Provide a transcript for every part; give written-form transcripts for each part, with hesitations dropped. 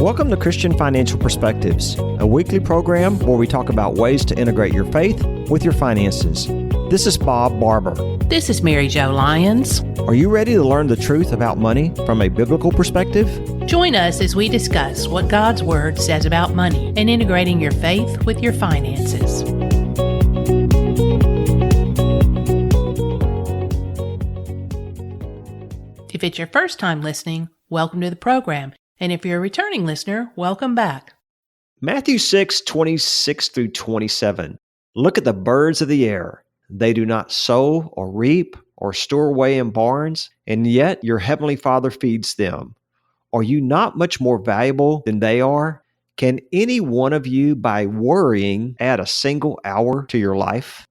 Welcome to Christian Financial Perspectives, a weekly program where we talk about ways to integrate your faith with your finances. This is Bob Barber. This is Mary Jo Lyons. Are you ready to learn the truth about money from a biblical perspective? Join us as we discuss what God's Word says about money and integrating your faith with your finances. If it's your first time listening, welcome to the program. And if you're a returning listener, welcome back. Matthew 6:26 through 27. Look at the birds of the air. They do not sow or reap or store away in barns, and yet your heavenly Father feeds them. Are you not much more valuable than they are? Can any one of you, by worrying, add a single hour to your life?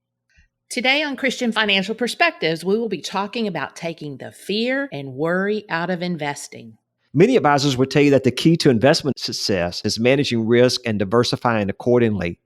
Today on Christian Financial Perspectives, we will be talking about taking the fear and worry out of investing. Many advisors would tell you that the key to investment success is managing risk and diversifying accordingly.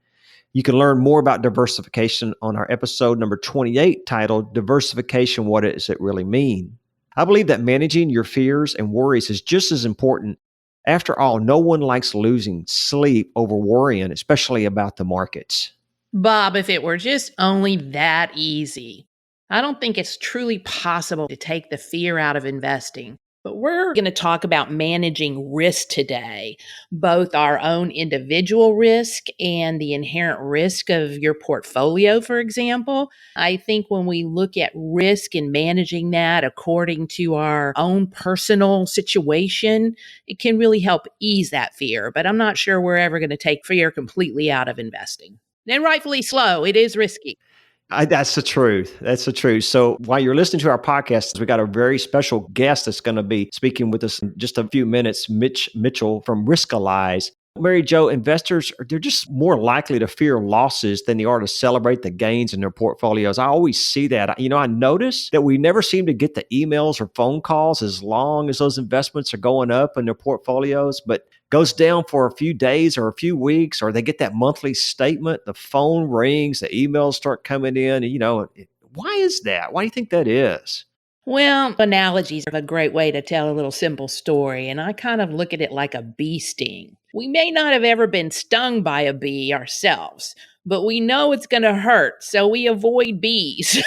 You can learn more about diversification on our episode number 28 titled Diversification, What Does It Really Mean? I believe that managing your fears and worries is just as important. After all, no one likes losing sleep over worrying, especially about the markets. Bob, if it were just only that easy. I don't think it's truly possible to take the fear out of investing. But we're going to talk about managing risk today, both our own individual risk and the inherent risk of your portfolio, for example. I think when we look at risk and managing that according to our own personal situation, it can really help ease that fear. But I'm not sure we're ever going to take fear completely out of investing. And rightfully so, it is risky. That's the truth. That's the truth. So while you're listening to our podcast, we got a very special guest that's going to be speaking with us in just a few minutes, Mitch Mitchell from Riskalyze. Mary Jo, investors, they're just more likely to fear losses than they are to celebrate the gains in their portfolios. I always see that. I notice that we never seem to get the emails or phone calls as long as those investments are going up in their portfolios, but goes down for a few days or a few weeks, or they get that monthly statement, the phone rings, the emails start coming in. Why is that? Why do you think that is? Well, analogies are a great way to tell a little simple story, and I kind of look at it like a bee sting. We may not have ever been stung by a bee ourselves, but we know it's going to hurt, so we avoid bees.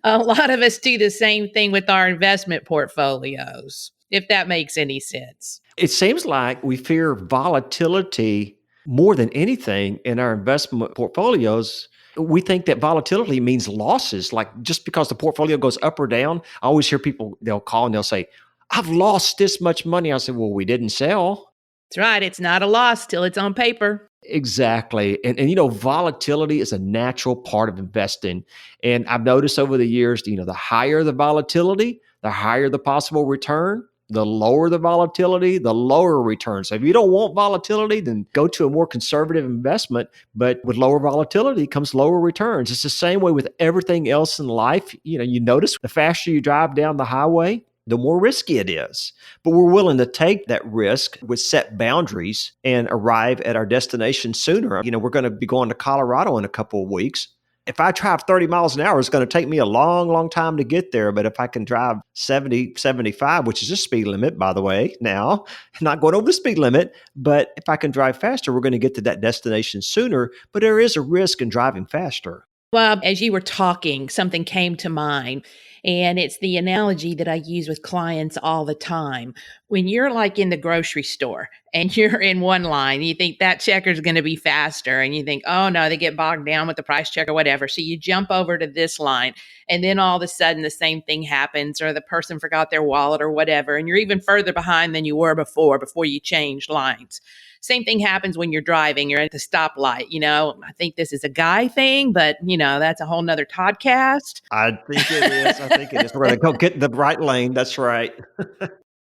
A lot of us do the same thing with our investment portfolios, if that makes any sense. It seems like we fear volatility more than anything in our investment portfolios. We think that volatility means losses, like just because the portfolio goes up or down. I always hear people, they'll call and they'll say, I've lost this much money. I said, well, we didn't sell. That's right. It's not a loss till it's on paper. Exactly. And volatility is a natural part of investing. And I've noticed over the years, the higher the volatility, the higher the possible return. The lower the volatility, the lower return. So if you don't want volatility, then go to a more conservative investment. But with lower volatility comes lower returns. It's the same way with everything else in life. You notice the faster you drive down the highway, the more risky it is. But we're willing to take that risk with set boundaries and arrive at our destination sooner. We're going to be going to Colorado in a couple of weeks. If I drive 30 miles an hour, it's going to take me a long, long time to get there. But if I can drive 70, 75, which is a speed limit, by the way, now, not going over the speed limit, but if I can drive faster, we're going to get to that destination sooner. But there is a risk in driving faster. Well, as you were talking, something came to mind, and it's the analogy that I use with clients all the time. When you're like in the grocery store and you're in one line, you think that checker is going to be faster, and you think, oh no, they get bogged down with the price check or whatever. So you jump over to this line, and then all of a sudden the same thing happens, or the person forgot their wallet or whatever, and you're even further behind than you were before you changed lines. Same thing happens when you're driving, you're at the stoplight. I think this is a guy thing, but that's a whole nother podcast. I think it is. We're going to go get the right lane. That's right.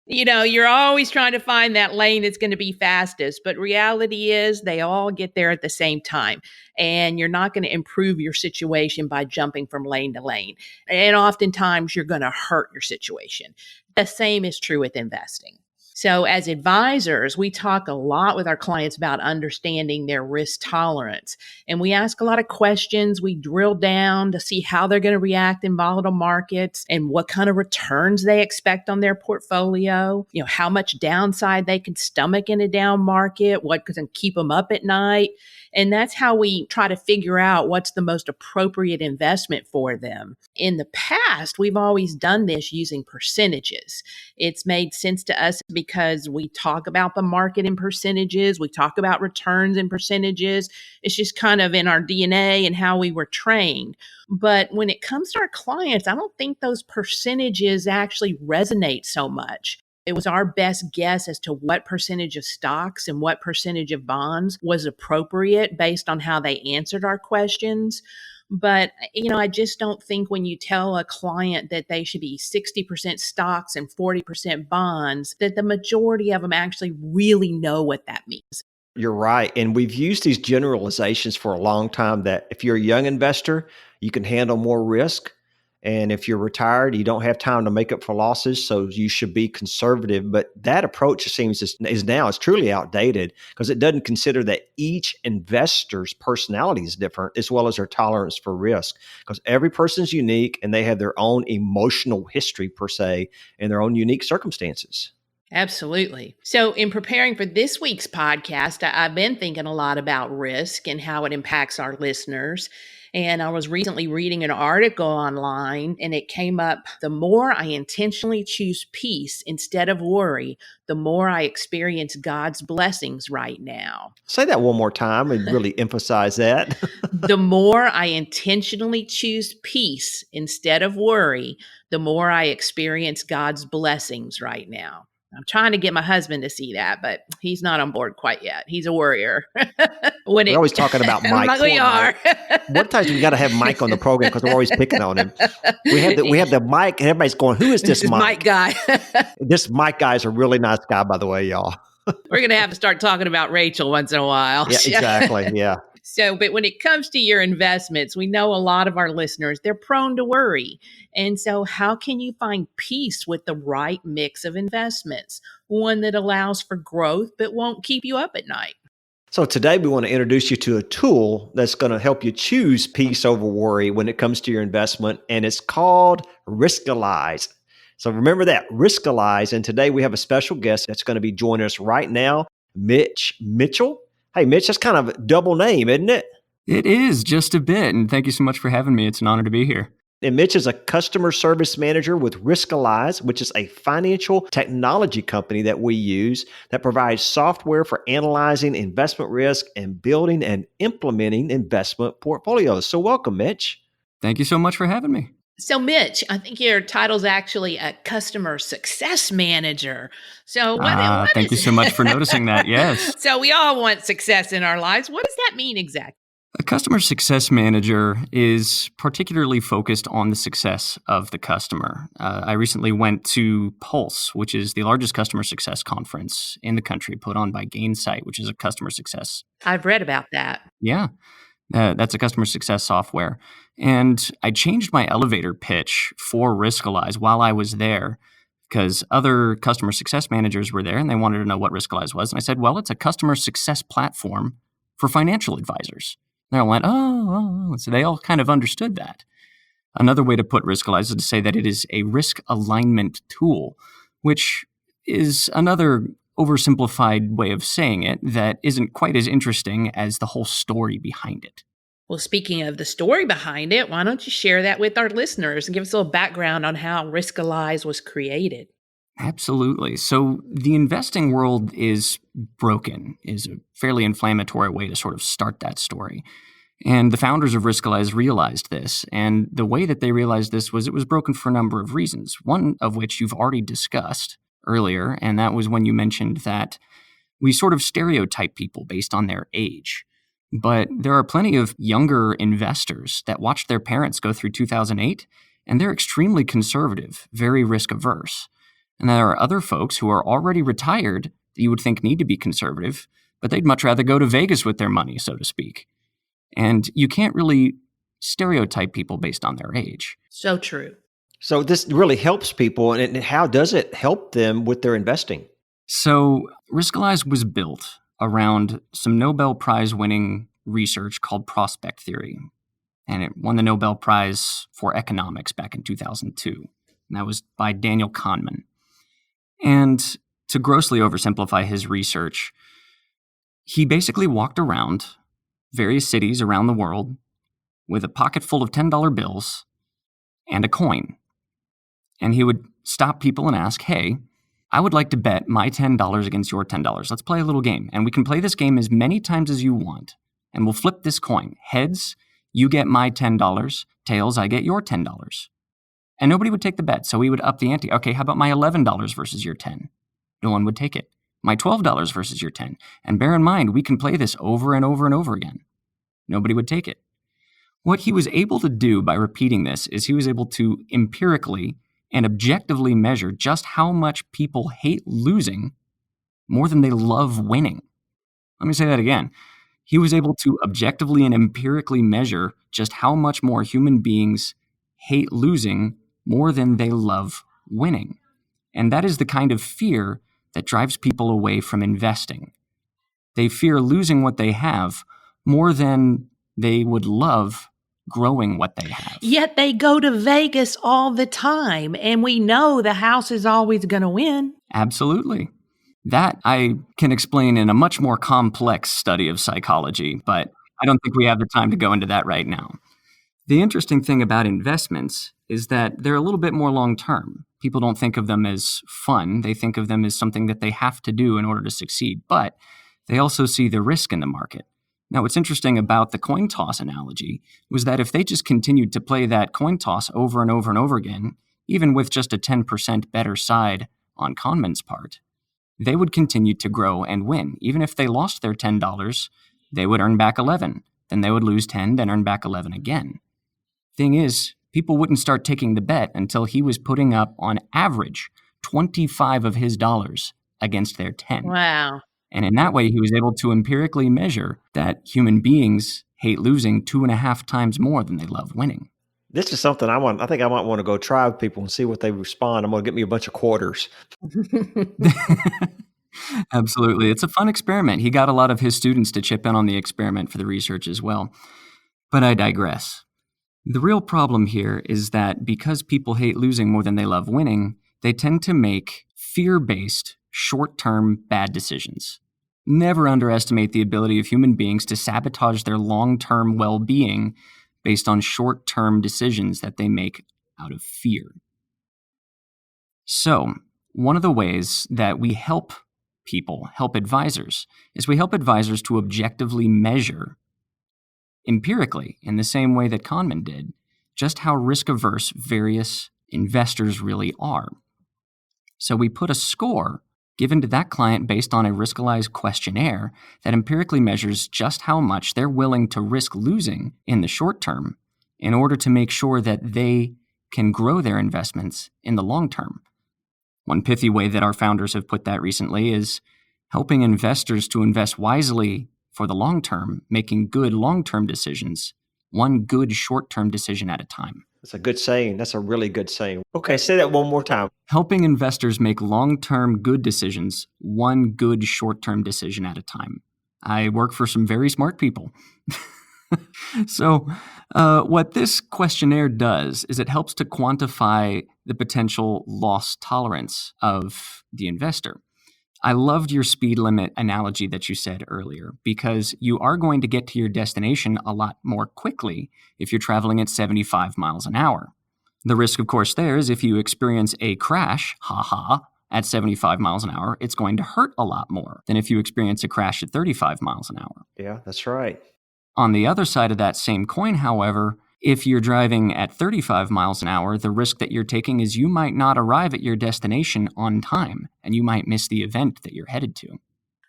You're always trying to find that lane that's going to be fastest, but reality is they all get there at the same time, and you're not going to improve your situation by jumping from lane to lane. And oftentimes you're going to hurt your situation. The same is true with investing. So, as advisors, we talk a lot with our clients about understanding their risk tolerance. And we ask a lot of questions. We drill down to see how they're going to react in volatile markets and what kind of returns they expect on their portfolio, how much downside they can stomach in a down market, what can keep them up at night. And that's how we try to figure out what's the most appropriate investment for them. In the past, we've always done this using percentages. It's made sense to us because we talk about the market in percentages, we talk about returns in percentages. It's just kind of in our DNA and how we were trained. But when it comes to our clients, I don't think those percentages actually resonate so much. It was our best guess as to what percentage of stocks and what percentage of bonds was appropriate based on how they answered our questions. But, I just don't think when you tell a client that they should be 60% stocks and 40% bonds, that the majority of them actually really know what that means. You're right. And we've used these generalizations for a long time that if you're a young investor, you can handle more risk. And if you're retired, you don't have time to make up for losses. So you should be conservative. But that approach is truly outdated because it doesn't consider that each investor's personality is different as well as their tolerance for risk. Because every person's unique and they have their own emotional history per se and their own unique circumstances. Absolutely. So, in preparing for this week's podcast, I've been thinking a lot about risk and how it impacts our listeners. And I was recently reading an article online and it came up, the more I intentionally choose peace instead of worry, the more I experience God's blessings right now. Say that one more time and really emphasize that. The more I intentionally choose peace instead of worry, the more I experience God's blessings right now. I'm trying to get my husband to see that, but he's not on board quite yet. He's a worrier. We're always talking about Mike. We are. One time we got to have Mike on the program because we're always picking on him. We have the Mike, and everybody's going, "Who is this Mike guy?" This Mike guy is a really nice guy, by the way, y'all. We're going to have to start talking about Rachel once in a while. Yeah, exactly. Yeah. So, but when it comes to your investments, we know a lot of our listeners, they're prone to worry. And so how can you find peace with the right mix of investments? One that allows for growth, but won't keep you up at night. So today we want to introduce you to a tool that's going to help you choose peace over worry when it comes to your investment. And it's called Riskalyze. So remember that, Riskalyze. And today we have a special guest that's going to be joining us right now, Mitch Mitchell. Hey, Mitch, that's kind of a double name, isn't it? It is just a bit. And thank you so much for having me. It's an honor to be here. And Mitch is a customer service manager with Riskalyze, which is a financial technology company that we use that provides software for analyzing investment risk and building and implementing investment portfolios. So welcome, Mitch. Thank you so much for having me. So, Mitch, I think your title's actually a customer success manager. So, thank you so much for noticing that. Yes. So, we all want success in our lives. What does that mean exactly? A customer success manager is particularly focused on the success of the customer. I recently went to Pulse, which is the largest customer success conference in the country, put on by Gainsight, which is a customer success. I've read about that. Yeah. That's a customer success software. And I changed my elevator pitch for Riskalyze while I was there because other customer success managers were there and they wanted to know what Riskalyze was. And I said, well, it's a customer success platform for financial advisors. And they all went, oh. So they all kind of understood that. Another way to put Riskalyze is to say that it is a risk alignment tool, which is another oversimplified way of saying it that isn't quite as interesting as the whole story behind it. Well, speaking of the story behind it, why don't you share that with our listeners and give us a little background on how Riskalyze was created? Absolutely. So the investing world is broken, is a fairly inflammatory way to sort of start that story. And the founders of Riskalyze realized this. And the way that they realized this was it was broken for a number of reasons, one of which you've already discussed earlier, and that was when you mentioned that we sort of stereotype people based on their age. But there are plenty of younger investors that watched their parents go through 2008, and they're extremely conservative, very risk-averse. And there are other folks who are already retired that you would think need to be conservative, but they'd much rather go to Vegas with their money, so to speak. And you can't really stereotype people based on their age. So true. So this really helps people. And how does it help them with their investing? So Riskalyze was built around some Nobel Prize winning research called prospect theory. And it won the Nobel Prize for economics back in 2002. And that was by Daniel Kahneman. And to grossly oversimplify his research, he basically walked around various cities around the world with a pocket full of $10 bills and a coin. And he would stop people and ask, hey, I would like to bet my $10 against your $10. Let's play a little game. And we can play this game as many times as you want. And we'll flip this coin. Heads, you get my $10. Tails, I get your $10. And nobody would take the bet, so we would up the ante. Okay, how about my $11 versus your $10? No one would take it. My $12 versus your $10. And bear in mind, we can play this over and over and over again. Nobody would take it. What he was able to do by repeating this is he was able to empirically and objectively measure just how much people hate losing more than they love winning. Let me say that again. He was able to objectively and empirically measure just how much more human beings hate losing more than they love winning. And that is the kind of fear that drives people away from investing. They fear losing what they have more than they would love growing what they have. Yet they go to Vegas all the time, and we know the house is always going to win. Absolutely. That I can explain in a much more complex study of psychology, but I don't think we have the time to go into that right now. The interesting thing about investments is that they're a little bit more long-term. People don't think of them as fun. They think of them as something that they have to do in order to succeed, but they also see the risk in the market. Now, what's interesting about the coin toss analogy was that if they just continued to play that coin toss over and over and over again, even with just a 10% better side on Kahneman's part, they would continue to grow and win. Even if they lost their $10, they would earn back 11. Then they would lose 10, then earn back 11 again. Thing is, people wouldn't start taking the bet until he was putting up, on average, 25 of his dollars against their 10. Wow. And in that way, he was able to empirically measure that human beings hate losing 2.5 times more than they love winning. This is something I think I might want to go try with people and see what they respond. I'm going to get me a bunch of quarters. Absolutely. It's a fun experiment. He got a lot of his students to chip in on the experiment for the research as well. But I digress. The real problem here is that because people hate losing more than they love winning, they tend to make fear-based, short-term bad decisions. Never underestimate the ability of human beings to sabotage their long-term well-being based on short-term decisions that they make out of fear. So, one of the ways that we help people, help advisors, is we help advisors to objectively measure empirically, in the same way that Kahneman did, just how risk-averse various investors really are. So we put a score given to that client based on a Riskalyze questionnaire that empirically measures just how much they're willing to risk losing in the short term in order to make sure that they can grow their investments in the long term. One pithy way that our founders have put that recently is helping investors to invest wisely for the long term, making good long-term decisions, one good short-term decision at a time. That's a good saying. That's a really good saying. Okay, say that one more time. Helping investors make long-term good decisions, one good short-term decision at a time. I work for some very smart people. So what this questionnaire does is it helps to quantify the potential loss tolerance of the investor. I loved your speed limit analogy that you said earlier, because you are going to get to your destination a lot more quickly if you're traveling at 75 miles an hour. The risk, of course, there is if you experience a crash, at 75 miles an hour, it's going to hurt a lot more than if you experience a crash at 35 miles an hour. Yeah, that's right. On the other side of that same coin, however, if you're driving at 35 miles an hour, the risk that you're taking is you might not arrive at your destination on time, and you might miss the event that you're headed to.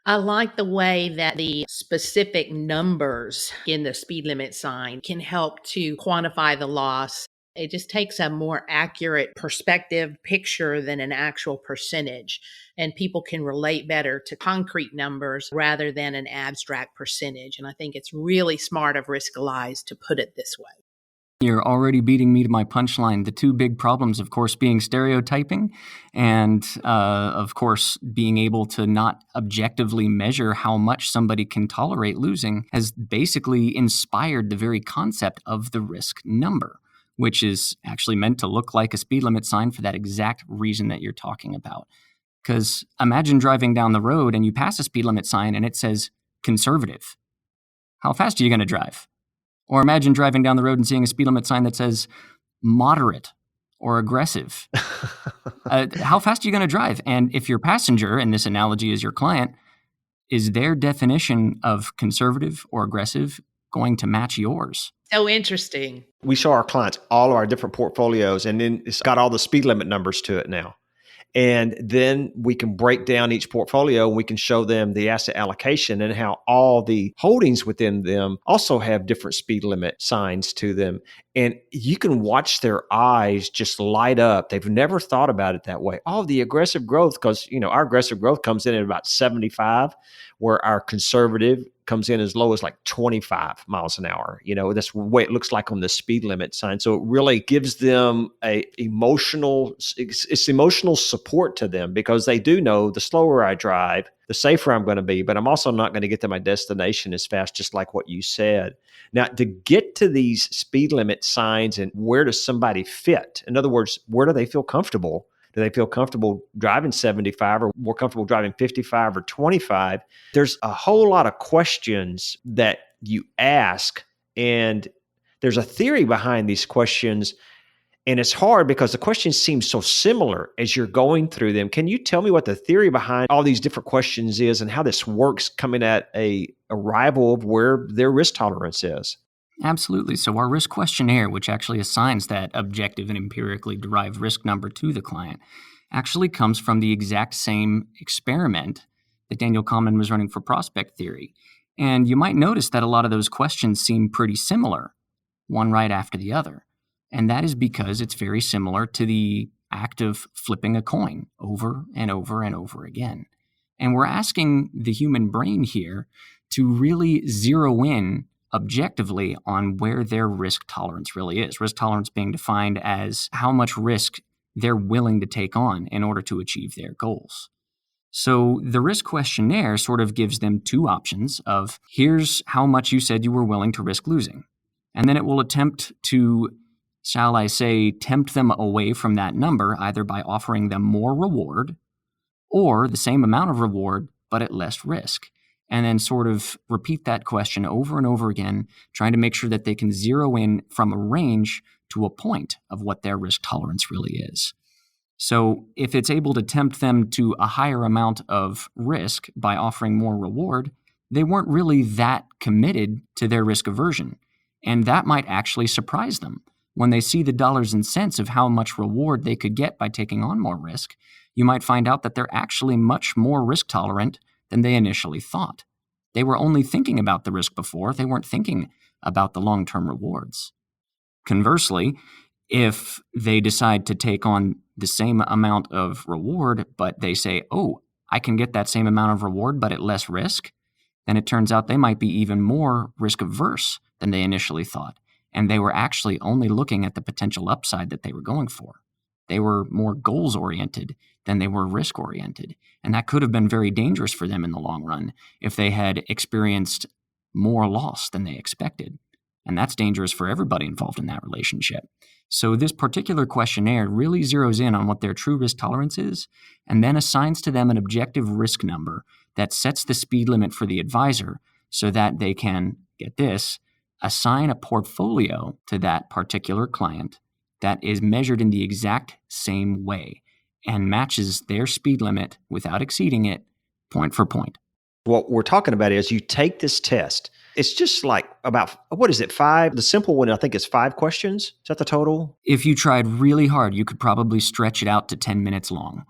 I like the way that the specific numbers in the speed limit sign can help to quantify the loss. It just takes a more accurate perspective picture than an actual percentage, and people can relate better to concrete numbers rather than an abstract percentage. And I think it's really smart of Riskalyze to put it this way. You're already beating me to my punchline. The two big problems, of course, being stereotyping and, of course, being able to not objectively measure how much somebody can tolerate losing has basically inspired the very concept of the risk number, which is actually meant to look like a speed limit sign for that exact reason that you're talking about. Because imagine driving down the road and you pass a speed limit sign and it says conservative. How fast are you going to drive? Or imagine driving down the road and seeing a speed limit sign that says moderate or aggressive. How fast are you going to drive? And if your passenger, and this analogy is your client, is their definition of conservative or aggressive going to match yours? So interesting. We show our clients all of our different portfolios, and then it's got all the speed limit numbers to it now. And then we can break down each portfolio. We can show them the asset allocation and how all the holdings within them also have different speed limit signs to them. And you can watch their eyes just light up. They've never thought about it that way. Oh, the aggressive growth, because our aggressive growth comes in at about 75, where our conservative comes in as low as like 25 miles an hour. That's the way it looks like on the speed limit sign. So it really gives them it's emotional support to them, because they do know the slower I drive, the safer I'm going to be, but I'm also not going to get to my destination as fast, just like what you said. Now, to get to these speed limit signs, and where does somebody fit? In other words, where do they feel comfortable? Do they feel comfortable driving 75 or more comfortable driving 55 or 25? There's a whole lot of questions that you ask, and there's a theory behind these questions. And it's hard because the questions seem so similar as you're going through them. Can you tell me what the theory behind all these different questions is and how this works coming at a arrival of where their risk tolerance is? Absolutely. So our risk questionnaire, which actually assigns that objective and empirically derived risk number to the client, actually comes from the exact same experiment that Daniel Kahneman was running for prospect theory. And you might notice that a lot of those questions seem pretty similar, one right after the other. And that is because it's very similar to the act of flipping a coin over and over and over again. And we're asking the human brain here to really zero in objectively on where their risk tolerance really is. Risk tolerance being defined as how much risk they're willing to take on in order to achieve their goals. So the risk questionnaire sort of gives them two options of, here's how much you said you were willing to risk losing. And then it will attempt to, shall I say, tempt them away from that number, either by offering them more reward or the same amount of reward, but at less risk. And then sort of repeat that question over and over again, trying to make sure that they can zero in from a range to a point of what their risk tolerance really is. So if it's able to tempt them to a higher amount of risk by offering more reward, they weren't really that committed to their risk aversion. And that might actually surprise them. When they see the dollars and cents of how much reward they could get by taking on more risk, you might find out that they're actually much more risk tolerant than they initially thought. They were only thinking about the risk before. They weren't thinking about the long-term rewards. Conversely, if they decide to take on the same amount of reward, but they say, oh, I can get that same amount of reward, but at less risk, then it turns out they might be even more risk averse than they initially thought. And they were actually only looking at the potential upside that they were going for. They were more goals-oriented than they were risk-oriented. And that could have been very dangerous for them in the long run if they had experienced more loss than they expected. And that's dangerous for everybody involved in that relationship. So this particular questionnaire really zeroes in on what their true risk tolerance is, and then assigns to them an objective risk number that sets the speed limit for the advisor so that they can, get this, assign a portfolio to that particular client that is measured in the exact same way and matches their speed limit without exceeding it, point for point. What we're talking about is you take this test. It's just like about, what is it, 5? The simple one, I think, is 5 questions. Is that the total? If you tried really hard, you could probably stretch it out to 10 minutes long.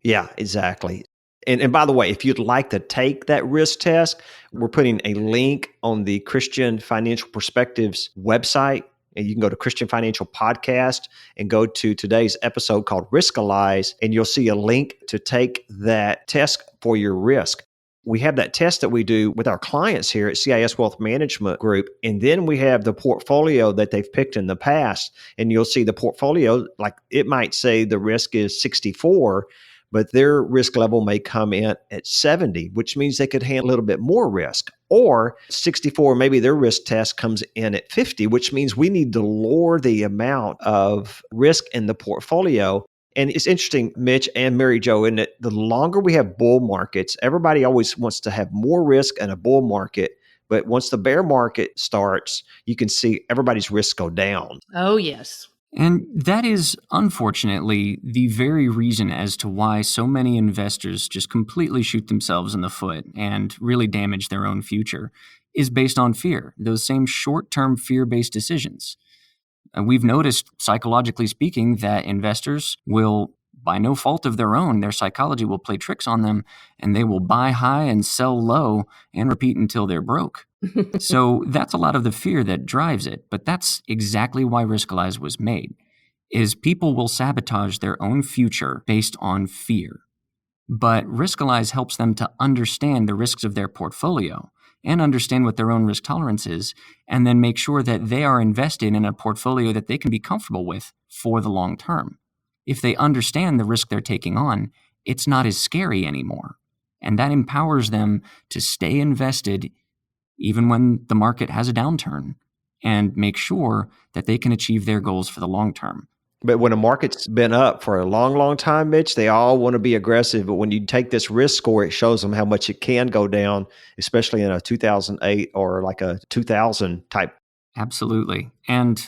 Yeah, exactly. And by the way, if you'd like to take that risk test, we're putting a link on the Christian Financial Perspectives website. And you can go to Christian Financial Podcast and go to today's episode called Riskalyze, and you'll see a link to take that test for your risk. We have that test that we do with our clients here at CIS Wealth Management Group. And then we have the portfolio that they've picked in the past. And you'll see the portfolio, like it might say the risk is 64, but their risk level may come in at 70, which means they could handle a little bit more risk. Or 64, maybe their risk test comes in at 50, which means we need to lower the amount of risk in the portfolio. And it's interesting, Mitch and Mary Jo, in that the longer we have bull markets, everybody always wants to have more risk in a bull market. But once the bear market starts, you can see everybody's risk go down. Oh, yes. And that is, unfortunately, the very reason as to why so many investors just completely shoot themselves in the foot and really damage their own future, is based on fear, those same short-term fear-based decisions. And we've noticed, psychologically speaking, that investors will, by no fault of their own, their psychology will play tricks on them, and they will buy high and sell low and repeat until they're broke. So that's a lot of the fear that drives it. But that's exactly why Riskalyze was made, is people will sabotage their own future based on fear. But Riskalyze helps them to understand the risks of their portfolio and understand what their own risk tolerance is, and then make sure that they are invested in a portfolio that they can be comfortable with for the long term. If they understand the risk they're taking on, it's not as scary anymore. And that empowers them to stay invested even when the market has a downturn and make sure that they can achieve their goals for the long term. But when a market's been up for a long, long time, Mitch, they all want to be aggressive. But when you take this risk score, it shows them how much it can go down, especially in a 2008 or like a 2000 type. Absolutely. And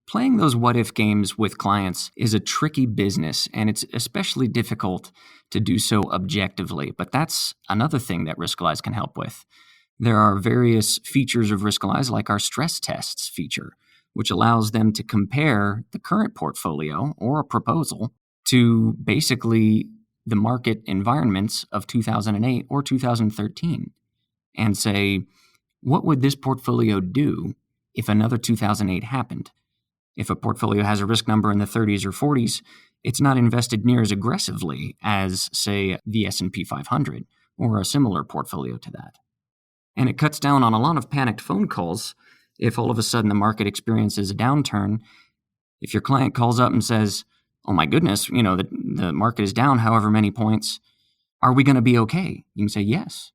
playing those what-if games with clients is a tricky business, and it's especially difficult to do so objectively. But that's another thing that Riskalyze can help with. There are various features of Riskalyze, like our stress tests feature, which allows them to compare the current portfolio or a proposal to basically the market environments of 2008 or 2013 and say, what would this portfolio do if another 2008 happened? If a portfolio has a risk number in the 30s or 40s, it's not invested near as aggressively as, say, the S&P 500 or a similar portfolio to that. And it cuts down on a lot of panicked phone calls if all of a sudden the market experiences a downturn. If your client calls up and says, oh my goodness, the market is down however many points, are we going to be okay? You can say, yes.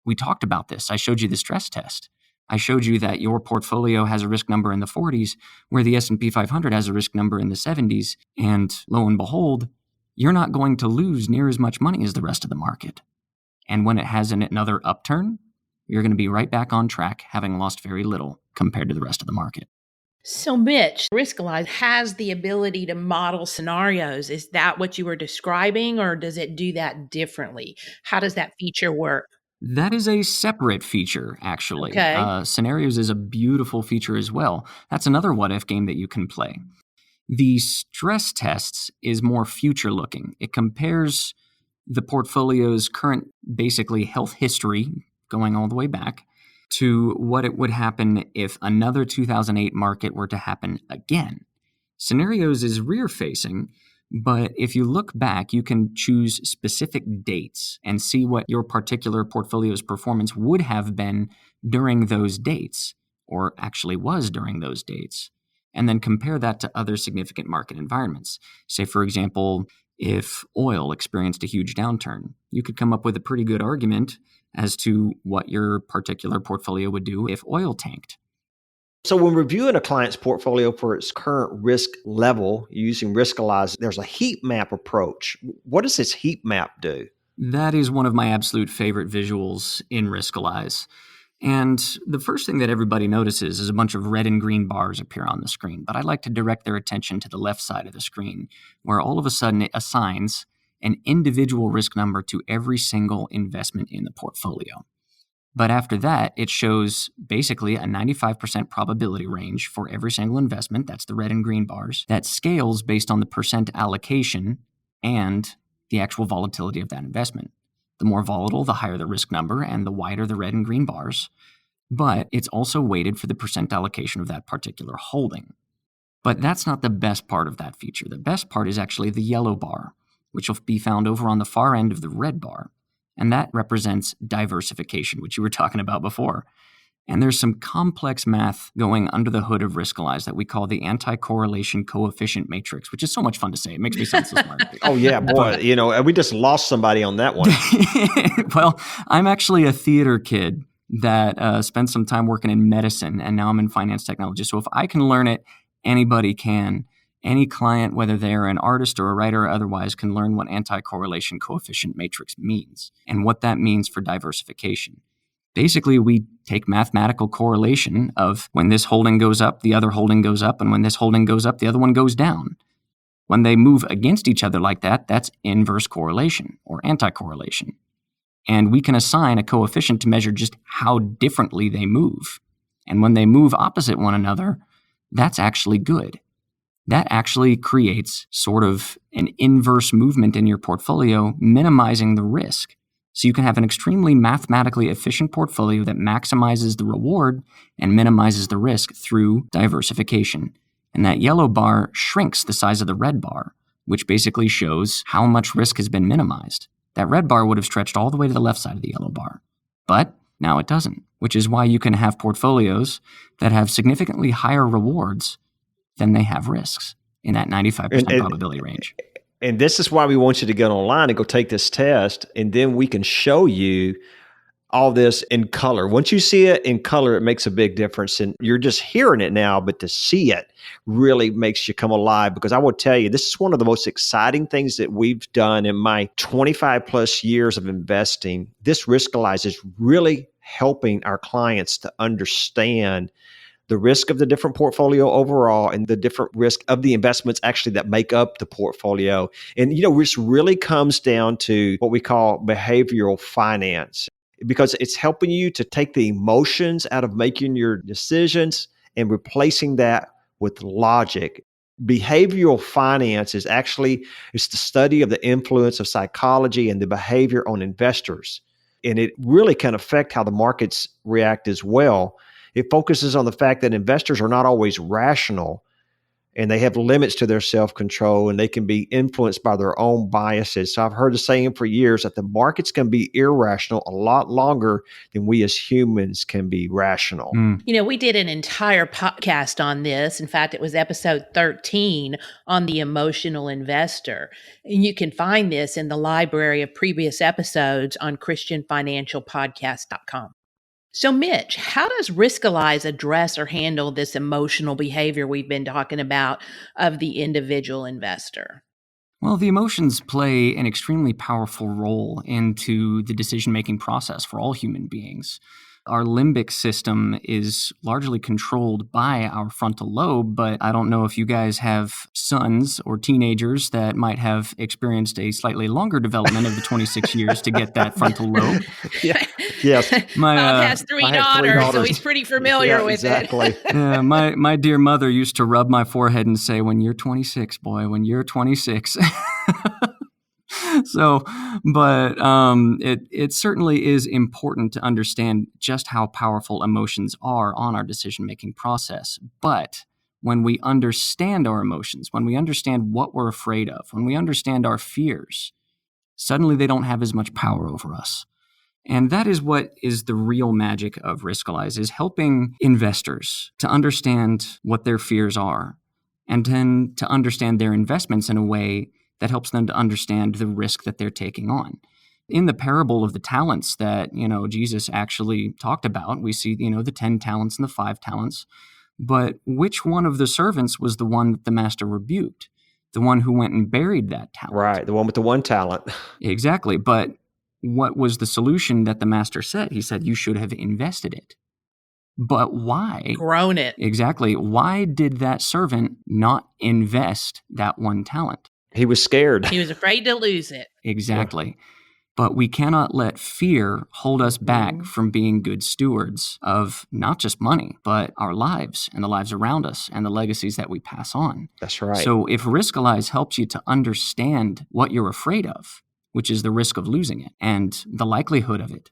We talked about this. I showed you the stress test. I showed you that your portfolio has a risk number in the 40s, where the S&P 500 has a risk number in the 70s. And lo and behold, you're not going to lose near as much money as the rest of the market. And when it has another upturn, you're going to be right back on track, having lost very little compared to the rest of the market. So, Mitch, Riskalyze has the ability to model scenarios. Is that what you were describing, or does it do that differently? How does that feature work? That is a separate feature, actually. Okay. Scenarios is a beautiful feature as well. That's another what-if game that you can play. The stress tests is more future-looking. It compares the portfolio's current, basically, health history, going all the way back, to what it would happen if another 2008 market were to happen again. Scenarios is rear-facing, but if you look back, you can choose specific dates and see what your particular portfolio's performance would have been during those dates, or actually was during those dates, and then compare that to other significant market environments. Say, for example, if oil experienced a huge downturn, you could come up with a pretty good argument as to what your particular portfolio would do if oil tanked. So when reviewing a client's portfolio for its current risk level using Riskalyze, there's a heat map approach. What does this heat map do? That is one of my absolute favorite visuals in Riskalyze. And the first thing that everybody notices is a bunch of red and green bars appear on the screen. But I'd like to direct their attention to the left side of the screen, where all of a sudden it assigns an individual risk number to every single investment in the portfolio. But after that, it shows basically a 95% probability range for every single investment, that's the red and green bars, that scales based on the percent allocation and the actual volatility of that investment. The more volatile, the higher the risk number, and the wider the red and green bars. But it's also weighted for the percent allocation of that particular holding. But that's not the best part of that feature. The best part is actually the yellow bar, which will be found over on the far end of the red bar. And that represents diversification, which you were talking about before. And there's some complex math going under the hood of Riskalyze that we call the anti-correlation coefficient matrix, which is so much fun to say. It makes me sound so smart. Oh, yeah, boy. We just lost somebody on that one. Well, I'm actually a theater kid that spent some time working in medicine, and now I'm in finance technology. So if I can learn it, anybody can. Any client, whether they're an artist or a writer or otherwise, can learn what anti-correlation coefficient matrix means and what that means for diversification. Basically, we take mathematical correlation of when this holding goes up, the other holding goes up, and when this holding goes up, the other one goes down. When they move against each other like that, that's inverse correlation or anti-correlation. And we can assign a coefficient to measure just how differently they move. And when they move opposite one another, that's actually good. That actually creates sort of an inverse movement in your portfolio, minimizing the risk. So you can have an extremely mathematically efficient portfolio that maximizes the reward and minimizes the risk through diversification. And that yellow bar shrinks the size of the red bar, which basically shows how much risk has been minimized. That red bar would have stretched all the way to the left side of the yellow bar. But now it doesn't, which is why you can have portfolios that have significantly higher rewards than they have risks in that 95% probability range. And this is why we want you to get online and go take this test, and then we can show you all this in color. Once you see it in color, it makes a big difference. And you're just hearing it now, but to see it really makes you come alive, because I will tell you, this is one of the most exciting things that we've done in my 25 plus years of investing. This Riskalyze is really helping our clients to understand the risk of the different portfolio overall and the different risk of the investments actually that make up the portfolio. And, this really comes down to what we call behavioral finance, because it's helping you to take the emotions out of making your decisions and replacing that with logic. Behavioral finance is it's the study of the influence of psychology and the behavior on investors. And it really can affect how the markets react as well. It focuses on the fact that investors are not always rational, and they have limits to their self-control, and they can be influenced by their own biases. So I've heard the saying for years that the markets can be irrational a lot longer than we as humans can be rational. We did an entire podcast on this. In fact, it was episode 13 on the emotional investor. And you can find this in the library of previous episodes on christianfinancialpodcast.com. So, Mitch, how does Riskalyze address or handle this emotional behavior we've been talking about of the individual investor? Well, the emotions play an extremely powerful role into the decision-making process for all human beings. Our limbic system is largely controlled by our frontal lobe, but I don't know if you guys have sons or teenagers that might have experienced a slightly longer development of the 26 years to get that frontal lobe. Yeah. Yes. Bob has three daughters, so he's pretty familiar with it. Yeah, my dear mother used to rub my forehead and say, "When you're 26, boy, when you're 26." So, but it certainly is important to understand just how powerful emotions are on our decision-making process. But when we understand our emotions, when we understand what we're afraid of, when we understand our fears, suddenly they don't have as much power over us. And that is what is the real magic of Riskalyze, is helping investors to understand what their fears are and then to understand their investments in a way that helps them to understand the risk that they're taking on. In the parable of the talents that, Jesus actually talked about, we see, the 10 talents and the 5 talents. But which one of the servants was the one that the master rebuked? The one who went and buried that talent. Right, the one with the one talent. Exactly. But what was the solution that the master said? He said, you should have invested it. But why? Grown it. Exactly. Why did that servant not invest that one talent? He was scared. He was afraid to lose it. Exactly. Yeah. But we cannot let fear hold us back from being good stewards of not just money, but our lives and the lives around us and the legacies that we pass on. That's right. So if Riskalyze helps you to understand what you're afraid of, which is the risk of losing it and the likelihood of it,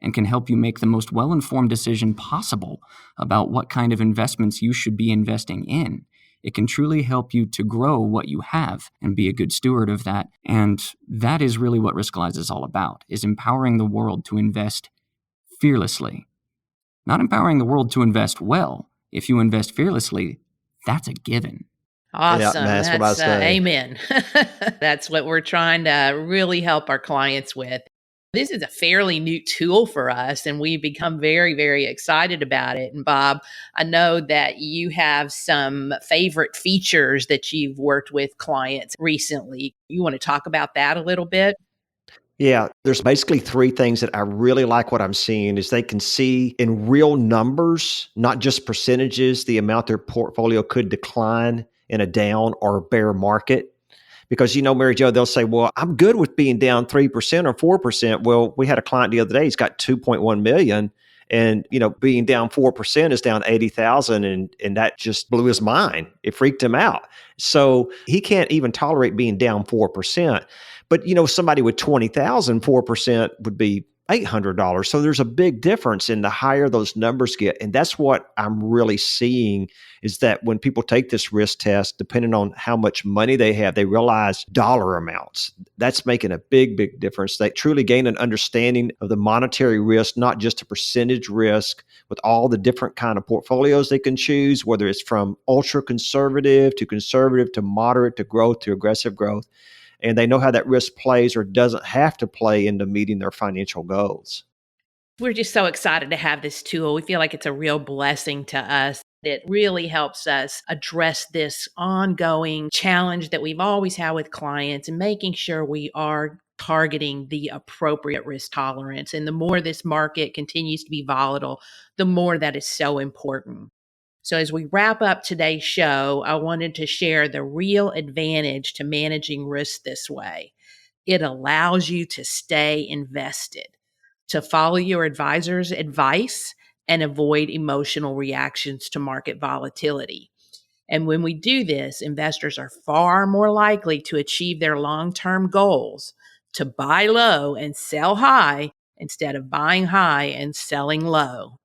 and can help you make the most well-informed decision possible about what kind of investments you should be investing in, It can truly help you to grow what you have and be a good steward of that. And that is really what Riskalyze is all about, is empowering the world to invest fearlessly. Not empowering the world to invest well. If you invest fearlessly, that's a given. Awesome. Yeah, that's what I say. Amen. That's what we're trying to really help our clients with. This is a fairly new tool for us, and we've become very, very excited about it. And Bob, I know that you have some favorite features that you've worked with clients recently. You want to talk about that a little bit? Yeah, there's basically three things that I really like what I'm seeing is they can see in real numbers, not just percentages, the amount their portfolio could decline in a down or bear market. Because, Mary Jo, they'll say, well, I'm good with being down 3% or 4%. Well, we had a client the other day, he's got 2.1 million. And, being down 4% is down 80,000. And that just blew his mind. It freaked him out. So he can't even tolerate being down 4%. But, somebody with 20,000, 4% would be $800. So there's a big difference in the higher those numbers get. And that's what I'm really seeing is that when people take this risk test, depending on how much money they have, they realize dollar amounts. That's making a big, big difference. They truly gain an understanding of the monetary risk, not just a percentage risk with all the different kind of portfolios they can choose, whether it's from ultra conservative to moderate to growth to aggressive growth. And they know how that risk plays or doesn't have to play into meeting their financial goals. We're just so excited to have this tool. We feel like it's a real blessing to us. It really helps us address this ongoing challenge that we've always had with clients and making sure we are targeting the appropriate risk tolerance. And the more this market continues to be volatile, the more that is so important. So as we wrap up today's show, I wanted to share the real advantage to managing risk this way. It allows you to stay invested, to follow your advisor's advice and avoid emotional reactions to market volatility. And when we do this, investors are far more likely to achieve their long-term goals, to buy low and sell high instead of buying high and selling low.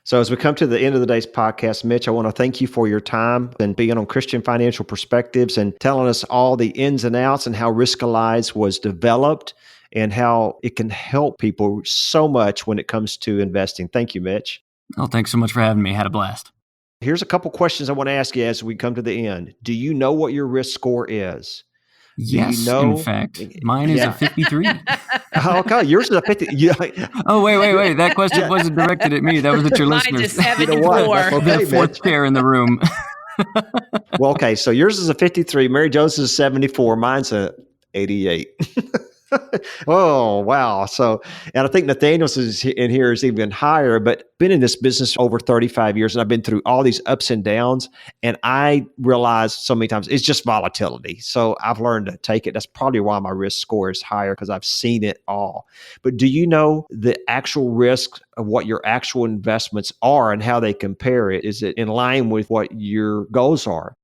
So as we come to the end of the day's podcast, Mitch, I want to thank you for your time and being on Christian Financial Perspectives and telling us all the ins and outs and how Riskalyze was developed and how it can help people so much when it comes to investing. Thank you, Mitch. Oh, thanks so much for having me. Had a blast. Here's a couple questions I want to ask you as we come to the end. Do you know what your risk score is? Yes, in fact, mine is a 53. Okay, yours is a 50. Yeah. Oh, wait. That question wasn't directed at me. That was at your listeners. Mine's a 74. The fourth chair in the room. Well, okay, so yours is a 53. Mary Jo's is a 74. Mine's a 88. Oh, wow. So, and I think Nathaniel's is in here is even higher, but been in this business over 35 years and I've been through all these ups and downs. And I realized so many times it's just volatility. So I've learned to take it. That's probably why my risk score is higher because I've seen it all. But do you know the actual risk of what your actual investments are and how they compare it? Is it in line with what your goals are?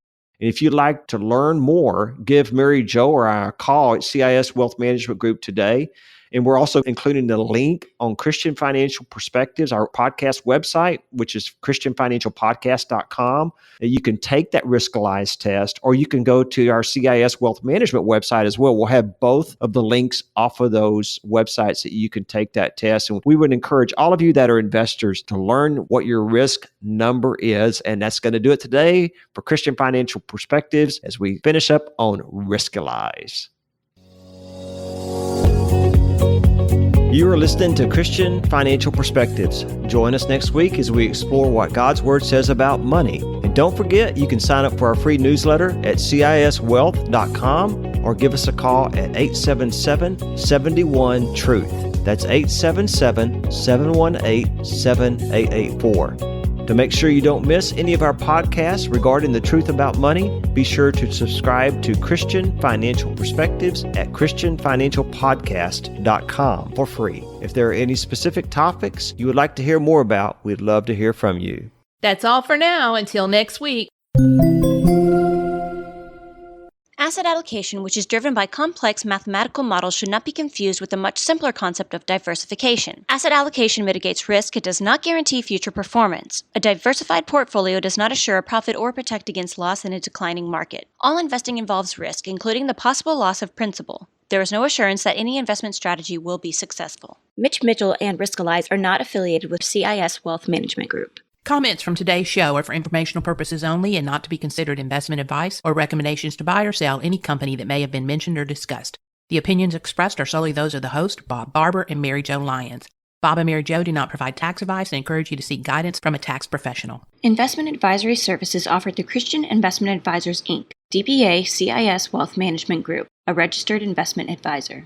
And if you'd like to learn more, give Mary Jo or I a call at CIS Wealth Management Group today. And we're also including the link on Christian Financial Perspectives, our podcast website, which is christianfinancialpodcast.com. And you can take that Riskalyze test, or you can go to our CIS Wealth Management website as well. We'll have both of the links off of those websites that you can take that test. And we would encourage all of you that are investors to learn what your risk number is. And that's going to do it today for Christian Financial Perspectives as we finish up on Riskalyze. You are listening to Christian Financial Perspectives. Join us next week as we explore what God's Word says about money. And don't forget, you can sign up for our free newsletter at ciswealth.com or give us a call at 877-71-TRUTH. That's 877-718-7884. To make sure you don't miss any of our podcasts regarding the truth about money, be sure to subscribe to Christian Financial Perspectives at christianfinancialpodcast.com for free. If there are any specific topics you would like to hear more about, we'd love to hear from you. That's all for now. Until next week. Asset allocation, which is driven by complex mathematical models, should not be confused with the much simpler concept of diversification. Asset allocation mitigates risk. It does not guarantee future performance. A diversified portfolio does not assure a profit or protect against loss in a declining market. All investing involves risk, including the possible loss of principal. There is no assurance that any investment strategy will be successful. Mitch Mitchell and Riskalyze are not affiliated with CIS Wealth Management Group. Comments from today's show are for informational purposes only and not to be considered investment advice or recommendations to buy or sell any company that may have been mentioned or discussed. The opinions expressed are solely those of the host, Bob Barber and Mary Jo Lyons. Bob and Mary Jo do not provide tax advice and encourage you to seek guidance from a tax professional. Investment advisory services offered through Christian Investment Advisors, Inc., DBA CIS Wealth Management Group, a registered investment advisor.